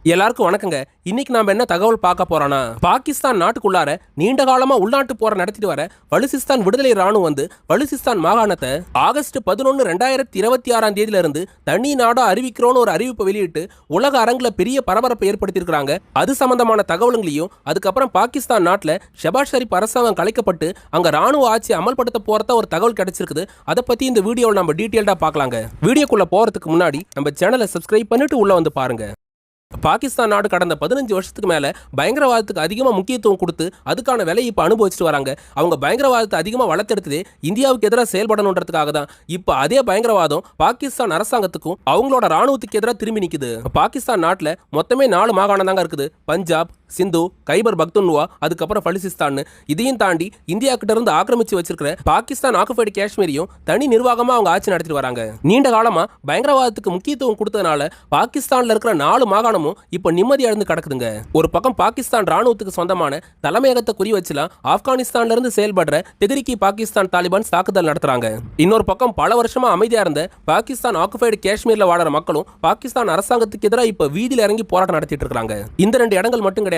எல்லாருக்கும் வணக்கங்க. இன்னைக்கு நாம என்ன தகவல் பார்க்க போறோம்னா, பாகிஸ்தான் நாட்டுக்குள்ளார நீண்ட காலமா உள்நாட்டு போரை நடத்திட்டு வர பலுசிஸ்தான் விடுதலை ராணுவம் வந்து பலுசிஸ்தான் மாகாணத்தை ஆகஸ்ட் 11, 2026 தேதியில இருந்து தனி நாடா அறிவிக்கிறோன்னு ஒரு அறிவிப்பை வெளியிட்டு உலக அரங்குல பெரிய பரபரப்பை ஏற்படுத்தியிருக்காங்க. அது சம்பந்தமான தகவல்களையும், அதுக்கப்புறம் பாகிஸ்தான் நாட்டில் ஷெபாஸ் ஷெரீப் அரசாங்கம் கலைக்கப்பட்டு அங்க ராணுவ ஆட்சி அமல்படுத்த போறதா ஒரு தகவல் கிடைச்சிருக்குது. அதை பத்தி இந்த வீடியோவில் நம்ம டீட்டெயில்டா பார்க்கலாங்க. வீடியோக்குள்ள போறதுக்கு முன்னாடி நம்ம சேனலை சப்ஸ்கிரைப் பண்ணிட்டு உள்ள வந்து பாருங்க. பாகிஸ்தான் நாடு கடந்த 15 வருஷத்துக்கு மேல பயங்கரவாதத்துக்கு அதிகமாக முக்கியத்துவம் கொடுத்து அதுக்கான விலையை இப்போ அனுபவிச்சுட்டு வராங்க. அவங்க பயங்கரவாதத்தை அதிகமாக வளர்த்தெடுத்ததே இந்தியாவுக்கு எதிராக செயல்படணுன்றதுக்காக தான். இப்போ அதே பயங்கரவாதம் பாகிஸ்தான் அரசாங்கத்துக்கும் அவங்களோட ராணுவத்துக்கு எதிராக திரும்பி நிற்குது. பாகிஸ்தான் நாட்டில் மொத்தமே 4 மாகாணம் தாங்க இருக்குது. பஞ்சாப், சிந்து, கைபர் பக்துன்வா, அதுக்கப்புறம் பலுசிஸ்தான். இதையும் தாண்டி இந்தியா கிட்ட இருந்து ஆக்கிரமிச்சு வச்சிருக்கிற பாகிஸ்தான் ஆக்குபைடு காஷ்மீரையும் தனி நிர்வாகமா அவங்க ஆட்சி நடத்திட்டு வராங்க. நீண்ட காலமா பயங்கரவாதத்துக்கு முக்கியத்துவம் கொடுத்ததுனால பாகிஸ்தான்ல இருக்கிற 4 மாகாணமும் இப்ப நிம்மதி அடைந்து கிடக்குதுங்க. ஒரு பக்கம் பாகிஸ்தான் ராணுவத்துக்கு சொந்தமான தலைமையகத்தை குறி வச்சுலாம் ஆப்கானிஸ்தான்ல இருந்து செயல்படுற தெஹ்ரிக் பாகிஸ்தான் தாலிபான் தாக்குதல் நடத்துறாங்க. இன்னொரு பக்கம் பல வருஷமா அமைதியா இருந்த பாகிஸ்தான் ஆக்குபைடு காஷ்மீர்ல வாழற மக்களும் பாகிஸ்தான் அரசாங்கத்துக்கு எதிராக இப்ப வீதியில இறங்கி போராட்டம் நடத்திட்டு இருக்காங்க. இந்த 2 இடங்கள் மட்டும்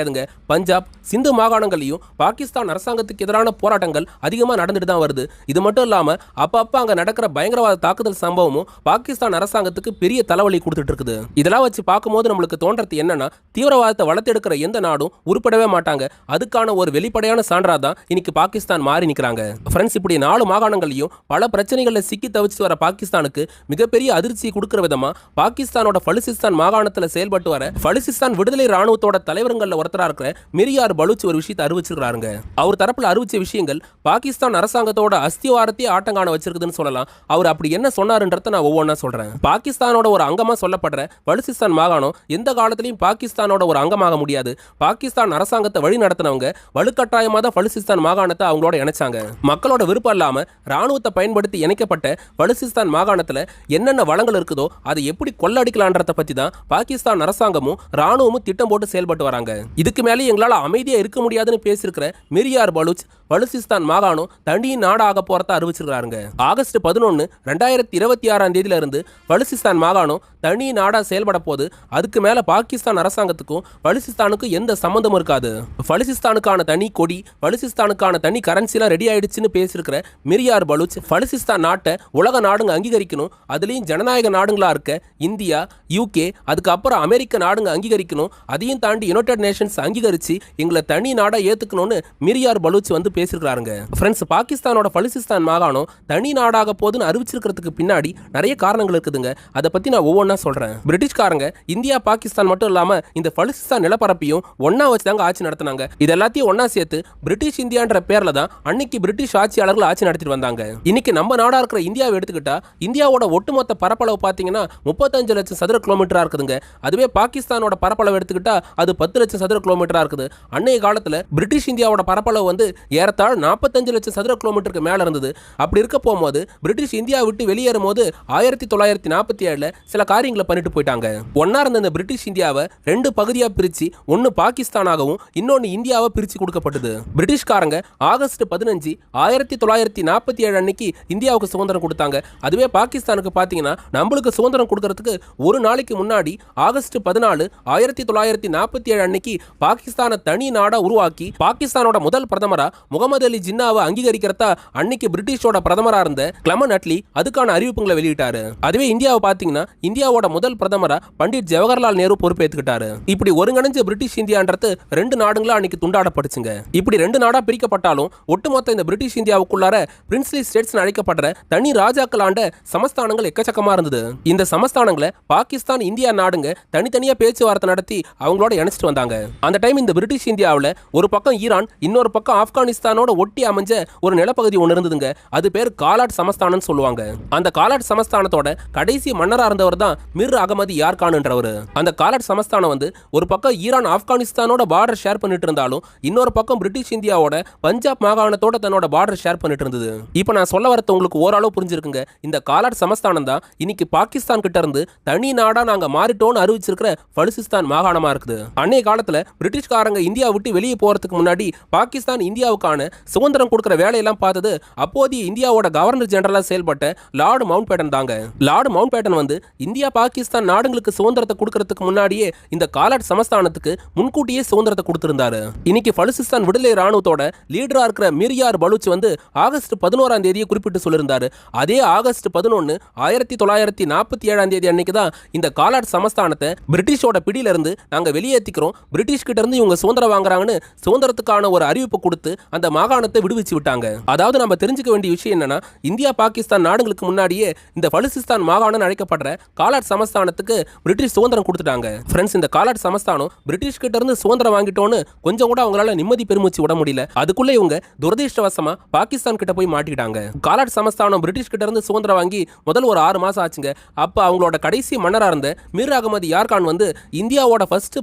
பஞ்சாப், சிந்து மாகாணங்களையும் பாகிஸ்தான் அரசாங்கத்துக்கு எதிரான போராட்டங்கள் அதிகமா நடந்துட்டு தான் வருது. இது மட்டும் இல்லாம அப்பப்ப அங்க நடக்கிற பயங்கரவாத தாக்குதல் சம்பவமும் பாகிஸ்தான் அரசாங்கத்துக்கு பெரிய தலைவலி கொடுத்துட்டு இருக்குது. இதெல்லாம் வச்சு பார்க்கும்போது நம்மளுக்கு தோன்றது என்னன்னா, தீவிரவாதத்தை வளர்த்தெடுக்கிற எந்த நாடும் உருப்படவே மாட்டாங்க. அதுக்கான ஒரு வெளிப்படையான சான்றா தான் இன்னைக்கு பாகிஸ்தான் மாறி நிற்கிறாங்க. ஃப்ரெண்ட்ஸ், இப்படி 4 மாகாணங்களையும் பல பிரச்சனைகளை சிக்கி தவிச்சு வர பாகிஸ்தானுக்கு மிகப்பெரிய அதிர்ச்சி கொடுக்கிற விதமா பாகிஸ்தானோட பலுசிஸ்தான் மாகாணத்தில் செயல்பட்டு வர பலுசிஸ்தான் விடுதலை ராணுவத்தோட தலைவர்கள் ஒருத்தரா இருக்கிற மிரியார் பலூச் ஒரு விஷயத்தை அறிவிச்சிருக்காருங்க. அவர் தரப்புல அறிவிச்ச விஷயங்கள் பாகிஸ்தான் அரசாங்கத்தோட அஸ்திவாரத்தையே ஆட்டங்காண வச்சிருக்குதுன்னு சொல்லலாம். அவர் அப்படி என்ன சொன்னாருன்றத நான் ஒவ்வொன்றா சொல்றேன். பாகிஸ்தானோட ஒரு அங்கமா சொல்லப்படுற பலுசிஸ்தான் மாகாணம் எந்த காலத்திலையும் பாகிஸ்தானோட ஒரு அங்கமாக முடியாது. பாகிஸ்தான் அரசாங்கத்தை வழி நடத்தினவங்க வலுக்கட்டாயமா தான் பலுசிஸ்தான் மாகாணத்தை அவங்களோட இணைச்சாங்க. மக்களோட விருப்பம் இல்லாம ராணுவத்தை பயன்படுத்தி இணைக்கப்பட்ட பலுசிஸ்தான் மாகாணத்துல என்னென்ன வளங்கள் இருக்குதோ அதை எப்படி கொள்ளடிக்கலான்றத பத்தி தான் பாகிஸ்தான் அரசாங்கமும் ராணுவமும் திட்டம் போட்டு செயல்பட்டு வராங்க. இதுக்கு மேலே எங்களால் அமைதியாக இருக்க முடியாதுன்னு பேசியிருக்கிற மிரியார் பலூச் பலுசிஸ்தான் மாகாணம் தனி நாடாக போறத அறிவிச்சிருக்காருங்க. ஆகஸ்ட் 11, 2026 தேதியில இருந்து பலுசிஸ்தான் மாகாணம் தனி நாடா செயல்பட போது. அதுக்கு மேல பாகிஸ்தான் அரசாங்கத்துக்கும் பலுசிஸ்தானுக்கும் எந்த சம்பந்தமும் இருக்காது. பலுசிஸ்தானுக்கான தனி கொடி, பலுசிஸ்தானுக்கான தனி கரன்சிலாம் ரெடி ஆயிடுச்சுன்னு பேசியிருக்கிற மிரியார் பலூச் பலுசிஸ்தான் நாட்டை உலக நாடுங்க அங்கீகரிக்கணும், அதுலேயும் ஜனநாயக நாடுகளா இருக்க இந்தியா, UK, அதுக்கப்புறம் அமெரிக்க நாடுங்க அங்கீகரிக்கணும், அதையும் தாண்டி யுனைடெட் நேஷன்ஸ் அங்கீகரிச்சு எங்களை தனி நாடா ஏத்துக்கணும்னு மிரியார் பலூச் வந்து பேசியிருக்காருங்க. ஃப்ரெண்ட்ஸ், பாகிஸ்தானோட பலுசிஸ்தான் மாகாணம் தனி நாடாக போதுன்னு அறிவிச்சிருக்கிறதுக்கு பின்னாடி நிறைய காரணங்கள் இருக்குதுங்க. அதை பத்தி நான் ஒவ்வொன்றா சொல்றேன். பிரிட்டிஷ்காரங்க இந்தியா, பாகிஸ்தான் மட்டும் இல்லாம இந்த பலுசிஸ்தான் நிலப்பரப்பையும் ஒன்னா வச்சுதாங்க ஆட்சி நடத்தினாங்க. இது எல்லாத்தையும் ஒன்னா சேர்த்து பிரிட்டிஷ் இந்தியான்ற பேர்ல தான் அன்னைக்கு பிரிட்டிஷ் ஆட்சியாளர்கள் ஆட்சி நடத்திட்டு வந்தாங்க. இன்னைக்கு நம்ம நாடா இருக்கிற இந்தியாவை எடுத்துக்கிட்டா இந்தியாவோட ஒட்டுமொத்த பரப்பளவு பாத்தீங்கன்னா 35 லட்சம் சதுர கிலோமீட்டரா இருக்குதுங்க. அதுவே பாகிஸ்தானோட பரப்பளவு எடுத்துக்கிட்டா அது 10 லட்சம் சதுர கிலோமீட்டரா இருக்குது. அன்னைய காலத்துல பிரிட்டிஷ் இந்தியாவோட பரப்பளவு வந்து ஏறத்தாழ 45 லட்சம் சதுர கிலோமீட்டருக்கு மேல இருந்தது. அப்படி இருக்க போகும்போது பிரிட்டிஷ் இந்தியா விட்டு வெளியேறும் போது 1947 சில காரியங்களை பண்ணிட்டு போயிட்டாங்க. ஒன்னா இருந்த இந்த பிரிட்டிஷ் இந்தியாவை 2 பகுதியா பிரிச்சு ஒன்னு பாகிஸ்தானாகவும் இன்னொன்னு இந்தியாவை பிரிச்சு கொடுக்கப்பட்டது. பிரிட்டிஷ்காரங்க ஆகஸ்ட் 15, 1947 அன்னைக்கு இந்தியாவுக்கு சுதந்திரம் கொடுத்தாங்க. அதுவே பாகிஸ்தானுக்கு பாத்தீங்கன்னா நம்மளுக்கு சுதந்திரம் கொடுக்கறதுக்கு ஒரு நாளைக்கு முன்னாடி ஆகஸ்ட் 14, 1947 அன்னைக்கு பாகிஸ்தானை தனி நாடா உருவாக்கி பாகிஸ்தானோட முதல் பிரதமரா முகமது அலி ஜின்னாவை அங்கீகரிக்கிறதா அன்னைக்கு பிரிட்டிஷோட பிரதமரா இருந்த கிளமன் அட்லி அதுக்கான அறிவிப்புகளை வெளியிட்டாரு. அதுவே இந்தியாவை பாத்தீங்கன்னா இந்தியாவோட முதல் பிரதமரா பண்டிட் ஜவஹர்லால் நேரு பொறுப்பேற்றுக்கிட்டாரு. இப்படி ஒருங்கிணைஞ்ச பிரிட்டிஷ் இந்தியான்றது 2 நாடுகளா அன்னைக்கு துண்டாடப்படுச்சுங்க. இப்படி 2 நாடா பிரிக்கப்பட்டாலும் ஒட்டுமொத்த இந்த பிரிட்டிஷ் இந்தியாவுக்குள்ளார பிரின்ஸ்லி ஸ்டேட்ஸ் அழைக்கப்படுற தனி ராஜாக்கள் ஆண்ட சமஸ்தானங்கள் எக்கச்சக்கமா இருந்தது. இந்த சமஸ்தானங்களை பாகிஸ்தான், இந்தியா நாடுங்க தனித்தனியா பேச்சுவார்த்தை நடத்தி அவங்களோட இணைச்சிட்டு வந்தாங்க. அந்த டைம் இந்த பிரிட்டிஷ் இந்தியாவில் ஒரு பக்கம் ஈரான், இன்னொரு பக்கம் ஆப்கானிஸ்தானோட ஒட்டி அமைஞ்ச ஒரு நிலப்பகுதி ஒன்று இருந்ததுங்க. அது பேர் காலாட் சமஸ்தானம் சொல்லுவாங்க. அந்த காலாட் சமஸ்தானத்தோட கடைசி மன்னரா இருந்தவர் தான் மிர் அகமது யார்கான்ன்றவர். அந்த காலாட் சமஸ்தானம் வந்து ஒரு பக்கம் ஈரான், ஆப்கானிஸ்தானோட பார்டர் ஷேர் பண்ணிட்டு இருந்தாலும் இன்னொரு பக்கம் பிரிட்டிஷ் இந்தியாவோட பஞ்சாப் மாகாணத்தோட தன்னோட பார்டர் ஷேர் பண்ணிட்டு இருந்தது. இப்போ நான் சொல்ல வரது உங்களுக்கு ஓரளவு புரிஞ்சிருக்குங்க. இந்த காலாட் சமஸ்தானம் தான் இன்னைக்கு பாகிஸ்தான் கிட்ட இருந்து தனி நாடா நாங்க மாறிட்டோம்னு அறிவிச்சிருக்கிற பலுசிஸ்தான் மாகாணமா இருக்குது. அன்னைய காலத்துல பிரிட்டிஷ்காரங்க இந்தியா விட்டு வெளியே போறதுக்கு முன்னாடி பாகிஸ்தான் இந்தியாவுக்கான பலுசிஸ்தான சுதந்திரம் கொடுக்கிற வேலையெல்லாம் பார்த்தது அப்போதைய இந்தியாவோட கவர்னர் ஜெனரலா செயல்பட்ட லார்டு மவுண்ட் பேட்டன் தாங்க. லார்டு மவுண்ட் பேட்டன் வந்து இந்தியா பாகிஸ்தான் நாடுகளுக்கு சுதந்திரத்தை கொடுக்கறதுக்கு முன்னாடியே இந்த காலாட் சமஸ்தானத்துக்கு முன்கூட்டியே சுதந்திரத்தை கொடுத்திருந்தாரு. இன்னைக்கு பலுசிஸ்தான் விடுதலை ராணுவத்தோட லீடரா இருக்கிற மிர்யார் பலூச் வந்து ஆகஸ்ட் 11ஆம் தேதியை குறிப்பிட்டு சொல்லியிருந்தாரு. அதே ஆகஸ்ட் 11 1947 அன்னைக்கு தான் இந்த காலாட் சமஸ்தானத்தை பிரிட்டிஷோட பிடியில இருந்து நாங்க வெளியேற்றிக்கிறோம், பிரிட்டிஷ் கிட்ட இருந்து இவங்க சுதந்திரம் வாங்குறாங்கன்னு சுதந்திரத்துக்கான ஒரு அறிவிப்பு கொடுத்து அந்த மாகாணத்தை விடுவிச்சு விட்டாங்க. அதாவது நம்ம தெரிஞ்சுக்க வேண்டிய விஷயம் என்னன்னா, இந்தியா பாகிஸ்தான் நாடுகளுக்கு முன்னாடியே இந்த பலுசிஸ்தான் மாகாணம் அழைக்கப்படுற காலாட் சமஸ்தானத்துக்கு பிரிட்டிஷ் சுதந்திரம் கொடுத்துட்டாங்க. ஃப்ரெண்ட்ஸ், இந்த காலாட் சமஸ்தானம் பிரிட்டிஷ் கிட்ட இருந்து சுதந்திரம் வாங்கிட்டோன்னு கொஞ்சம் கூட அவங்களால நிம்மதி பெருமூச்சு விட முடியல. அதுக்குள்ள இவங்க துரதிர்ஷ்டவசமா பாகிஸ்தான் கிட்ட போய் மாட்டிக்கிட்டாங்க. காலாட் சமஸ்தானம் பிரிட்டிஷ் கிட்ட இருந்து சுதந்திரம் வாங்கி முதல் ஒரு 6 மாசம் ஆச்சுங்க. அப்ப அவங்களோட கடைசி மன்னரா இருந்த மீர் அகமது யார்கான் வந்து இந்தியாவோட ஃபர்ஸ்ட்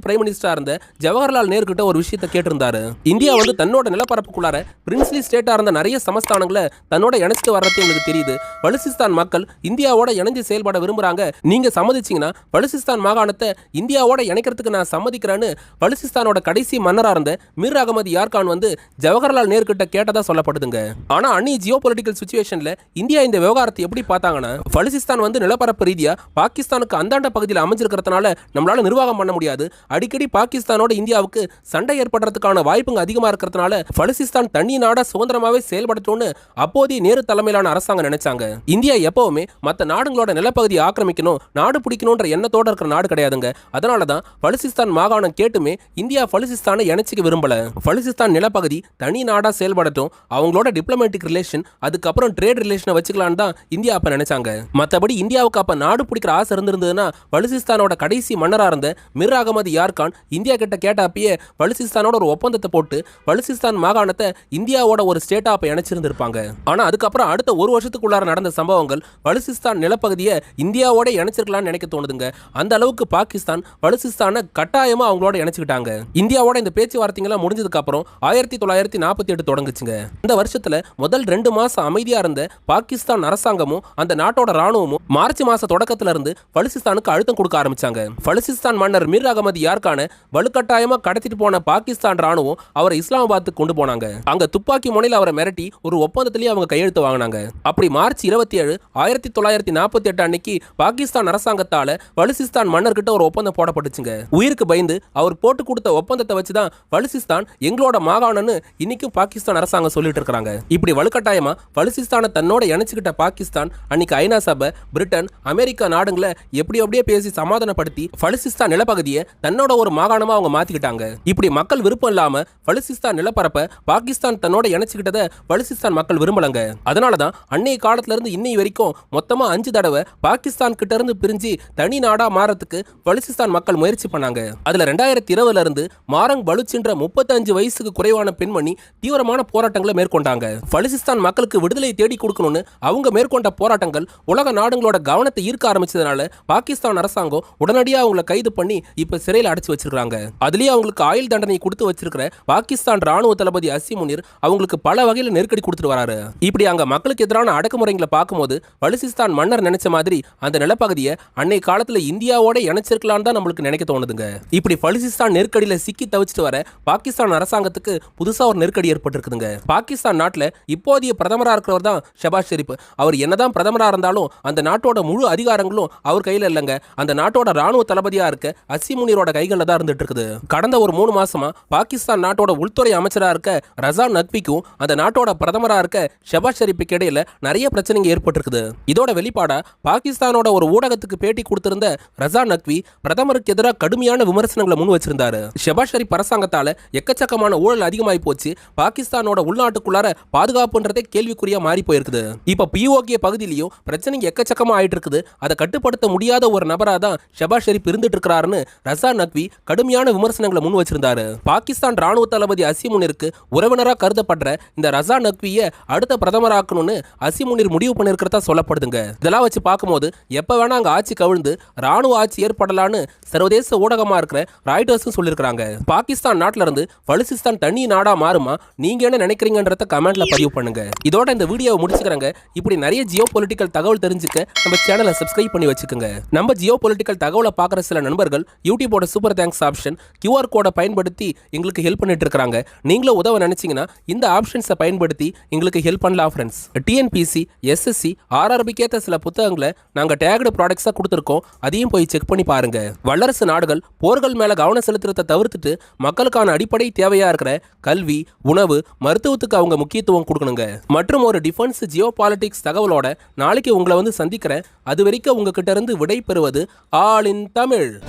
பிரைம் மினிஸ்டரா இருந்த ஜவஹர்லால் நேரு கிட்ட ஒரு விஷயத்தை கேட்டிருந்தாரு. இந்தியா வந்து தன்னோட நிலப்பரப்புக்குள்ளார பிரின்ஸ்லி ஸ்டேட்டா இருந்த நிறைய சமஸ்தானங்களை தன்னோட இணைச்சிட்டு வர்றது உங்களுக்கு தெரியுது. பலுசிஸ்தான் மக்கள் இந்தியாவோட இணைஞ்சு செயல்பட விரும்புறாங்க, நீங்க சம்மதிச்சீங்கன்னா பலுசிஸ்தான் மாகாணத்தை இந்தியாவோட இணைக்கிறதுக்கு நான் சம்மதிக்கிறேன்னு பலுசிஸ்தானோட கடைசி மன்னரா இருந்த மீர் அகமது யார்கான் வந்து ஜவஹர்லால் நேரு கிட்ட கேட்டதா சொல்லப்படுதுங்க. ஆனா அன்னி ஜியோ பொலிட்டிக்கல் சிச்சுவேஷன்ல இந்தியா இந்த விவகாரத்தை எப்படி பார்த்தாங்கன்னா, பலுசிஸ்தான் வந்து நிலப்பரப்பு ரீதியா பாகிஸ்தானுக்கு அந்தாண்ட பகுதியில் அமைஞ்சிருக்கிறதுனால நம்மளால நிர்வாகம் பண்ண முடியாது, அடிக்கடி பாகிஸ்தானோட இந்தியாவுக்கு சண்டை ஏற்படுறதுக்கான வாய்ப்புங்க அதிகமா இருக்கிறதுனால பலுசிஸ்தான் தனி நாடா சுதந்திரமாவே செயல்படுத்தணும்னு அப்போதைய நேரு தலைமையிலான அரசாங்கம் நினைச்சாங்க. இந்தியா எப்பவுமே மற்ற நாடுகளோட நிலப்பகுதியை ஆக்கிரமிக்கணும், நாடு பிடிக்கணும்ன்ற எண்ணத்தோட இருக்கிற நாடு கிடையாதுங்க. அதனாலதான் பலுசிஸ்தான் மாகாணம் கேட்டுமே இந்தியா பலுசிஸ்தானை இணைச்சிக்க விரும்பல. பலுசிஸ்தான் நிலப்பகுதி தனி நாடா செயல்படட்டும், அவங்களோட டிப்ளமேட்டிக் ரிலேஷன் அதுக்கப்புறம் ட்ரேட் ரிலேஷனை வச்சுக்கலான்னு தான் இந்தியா அப்ப நினைச்சாங்க. மற்றபடி இந்தியாவுக்கு அப்ப நாடு பிடிக்கிற ஆசை இருந்திருந்ததுன்னா பலுசிஸ்தானோட கடைசி மன்னரா இருந்த மிர் அகமது யார்கான் இந்தியா கிட்ட கேட்டப்பயே பலுசிஸ்தானோட ஒரு ஒப்பந்தத்தை போட்டு பலுசிஸ்தான் மாகாணத்தை இந்தியாவோட ஒரு ஸ்டேட்டா அப்ப இணைச்சிருந்திருப்பாங்க. ஆனா அதுக்கப்புறம் அடுத்த ஒரு வருஷத்துக்குள்ளார நடந்த சம்பவங்கள் பலுசிஸ்தான் நிலப்பகுதியை இந்தியாவோட இணைச்சிருக்கலாம்னு நினைக்க தோணுதுங்க. அந்த அளவுக்கு பாகிஸ்தான் பலுசிஸ்தானை கட்டாயமா அவங்களோட இணைச்சுக்கிட்டாங்க. இந்தியாவோட இந்த பேச்சுவார்த்தைகள் முடிஞ்சதுக்கு அப்புறம் 1948 தொடங்குச்சுங்க. இந்த வருஷத்துல முதல் 2 மாசம் அமைதியா இருந்த பாகிஸ்தான் அரசாங்கமும் அந்த நாட்டோட ராணுவமும் மார்ச் மாச தொடக்கத்துல இருந்து பலுசிஸ்தானுக்கு அழுத்தம் கொடுக்க ஆரம்பிச்சாங்க. பலுசிஸ்தான் மன்னர் மீர் அகமது யார்கானை வலுக்கட்டாயமா கடத்திட்டு போன பாகிஸ்தான் ராணுவம் அவரை இஸ்லாமாபாத்துக்கு கொண்டு போனாங்க. அங்க துப்பாக்கி முனையில் அவரை மிரட்டி ஒரு ஒப்பந்தத்திலேயே அவங்க கையெழுத்து வாங்கினாங்க. அப்படி மார்ச் 27 1948 அன்னைக்கு பாகிஸ்தான் அரசாங்கத்தால பலுசிஸ்தான் மன்னர்கிட்ட ஒரு ஒப்பந்தம் போடப்பட்டுச்சுங்க. உயிருக்கு பயந்து அவர் போட்டு கொடுத்த ஒப்பந்தத்தை வச்சுதான் பலுசிஸ்தான் எங்களோட மாகாணம்னு இன்னைக்கும் பாகிஸ்தான் அரசாங்கம் சொல்லிட்டு இருக்காங்க. இப்படி வலுக்கட்டாயமா பலுசிஸ்தானை தன்னோட இணைச்சுக்கிட்ட பாகிஸ்தான் அன்னைக்கு ஐநா சபை, பிரிட்டன், அமெரிக்கா நாடுகளை எப்படியே பேசி சமாதானப்படுத்தி பலுசிஸ்தான் நிலப்பகுதியை தன்னோட ஒரு மாகாணமா அவங்க மாத்திக்கிட்டாங்க. இப்படி மக்கள் விருப்பம் இல்லாம பலுசிஸ்தான் நிலப்பரப்பை பாகிஸ்தான் தன்னோட இணைச்சுக்கிட்டதை பலுசிஸ்தான் மக்கள் விரும்பலங்க. அதனாலதான் அன்னைய காலத்துல இருந்து இன்னை வரைக்கும் மொத்தமா 5 தடவை பாகிஸ்தான் கிட்ட இருந்து பிரிஞ்சு தனி நாடா மாறத்துக்கு பலுசிஸ்தான் மக்கள் முயற்சி பண்ணாங்க. அதுல 2020 இருந்து மாரங் பலுச்ன்ற 35 வயசுக்கு குறைவான பெண்மணி தீவிரமான போராட்டங்களை மேற்கொண்டாங்க. பலுசிஸ்தான் மக்களுக்கு விடுதலை தேடி கொடுக்கணும்னு அவங்க மேற்கொண்ட போராட்டங்கள் உலக நாடுகளோட கவனத்தை ஈர்க்க ஆரம்பிச்சதுனால பாகிஸ்தான் அரசாங்கம் உடனடியாக அவங்களை கைது பண்ணி இப்ப சிறையில் அடைச்சு வச்சிருக்காங்க. அதுலயே அவங்களுக்கு ஆயுள் தண்டனை கொடுத்து வச்சிருக்கிற பாகிஸ்தான் ராணுவ தளபதி அசீம் முனீர் அவங்களுக்கு பல வகையில் நெருக்கடி கொடுத்துட்டு வராரு. இப்படி அங்க மக்களுக்கு எதிரான அடக்குமுறைகளை பார்க்கும்போது பலுசிஸ்தான் மன்னர் நினைச்ச மாதிரி அந்த நிலப்பகுதியை அன்னை காலத்துல இந்தியாவோட இணைச்சிருக்கலான்னு தான் நம்மளுக்கு நினைக்க தோணுதுங்க. இப்படி பலுசிஸ்தான் நெருக்கடியில சிக்கி தவிச்சிட்டு வர பாகிஸ்தான் அரசாங்கத்துக்கு புதுசா ஒரு நெருக்கடி ஏற்பட்டிருக்குதுங்க. பாகிஸ்தான் நாட்டில் இப்போதைய பிரதமரா இருக்கிறவர் தான் ஷபாஸ் ஷெரீப். அவர் என்னதான் பிரதமரா இருந்தாலும் அந்த நாட்டோட முழு அதிகாரங்களும் அவர் கையில இல்லைங்க. அந்த நாட்டோட ராணுவ தளபதியா இருக்க அசீம் முனீரோட கைகளில் தான் இருந்துட்டு இருக்குது. கடந்த ஒரு 3 மாசமா பாகிஸ்தான் நாட்டோட உள்துறை அமைச்சரா இருக்க ரஸா நக்விக்கும் அந்த நாட்டோட பிரதமரா இருக்க ஷபாஸ் ஷெரீப்புக்கு இடையில நிறைய பிரச்சனைங்க ஏற்பட்டிருக்குது. இதோட வெளிப்பாடா பாகிஸ்தானோட ஒரு ஊடகத்துக்கு பேட்டி கொடுத்திருந்த ரஸா நக்வி பிரதமருக்கு எதிராக கடுமையான விமர்சனங்களை முன் வச்சிருந்தாரு. ஷபாஸ் ஷெரீப் அரசாங்கத்தால எக்கச்சக்கமான ஊழல் அதிகமாகி போச்சு, பாகிஸ்தானோட உள்நாட்டுக்குள்ளார பாதுகாப்புன்றதே கேள்விக்குறியா மாறி போயிருக்குது. இப்ப பிஓகே பகுதியிலையும் பிரச்சனைங்க எக்கச்சக்கமா ஆயிட்டு இருக்குது. அதை கட்டுப்படுத்த முடியாத ஒரு நபரா தான் ஷபாஸ் ஷெரீப் இருந்துட்டு இருக்கிறாருன்னு ரஸா நக்வி கடுமையான விமர்சனங்களை முன் வச்சிருந்தாரு. பாகிஸ்தான் ராணுவ தளபதி அசீம் முனீருக்கு உறவினரா கருதப்படுற இந்த ரஸா நக்வியை அடுத்த பிரதமராக்கணும்னு அசீம் முனீர் முடிவு பண்ணிருக்கிறதா சொல்லப்படுதுங்க. இதெல்லாம் வச்சு பார்க்கும்போது எப்ப வேணா அங்க ஆட்சி கவிழ்ந்து ராணுவ ஆட்சி ஏற்படலான்னு சர்வதேச ஊடகமா இருக்கிற ராய்டர்ஸும் சொல்லியிருக்காங்க. பாகிஸ்தான் நாட்டில இருந்து பலுசிஸ்தான் தனி நாடா மாறுமா? நீங்க என்ன நினைக்கிறீங்கன்றத கமெண்ட்ல பதிவு பண்ணுங்க. இதோட இந்த வீடியோவை முடிச்சுக்கிறேங்க. இப்படி நிறைய ஜியோ பொலிட்டிக்கல் தகவல் தெரிஞ்சுக்க நம்ம சேனலை சப்ஸ்கிரைப் பண்ணி வச்சுக்கோங்க. நம்ம ஜியோ பொலிட்டிக்கல் தகவலை பார்க்குற சில நண்பர்கள் யூடியூபோட சூப்பர் தேங்க்ஸ் ஆப்ஷன் QR கோடை பயன்படுத்தி எங்களுக்கு ஹெல்ப் பண்ணிட்டு இருக்காங்க. நீங்களும் உதவ நினைச்சு நினைச்சீங்கன்னா இந்த ஆப்ஷன்ஸை பயன்படுத்தி எங்களுக்கு ஹெல்ப் பண்ணலாம் ஃப்ரெண்ட்ஸ். டிஎன்பிசி, எஸ்எஸ்சி, ஆர்ஆர்பிக்கு ஏற்ற சில புத்தகங்களை நாங்கள் டேக்டு ப்ராடக்ட்ஸாக கொடுத்துருக்கோம். அதையும் போய் செக் பண்ணி பாருங்க. வல்லரசு நாடுகள் போர்கள் மேல கவனம் செலுத்துறதை தவிர்த்துட்டு மக்களுக்கான அடிப்படை தேவையா இருக்கிற கல்வி, உணவு, மருத்துவத்துக்கு அவங்க முக்கியத்துவம் கொடுக்கணுங்க. மற்றும் ஒரு டிஃபென்ஸ் ஜியோ பாலிடிக்ஸ் தகவலோட நாளைக்கு உங்களை வந்து சந்திக்கிறேன். அது வரைக்கும் உங்ககிட்ட இருந்து விடை பெறுவது ஆல் இன் தமிழ்.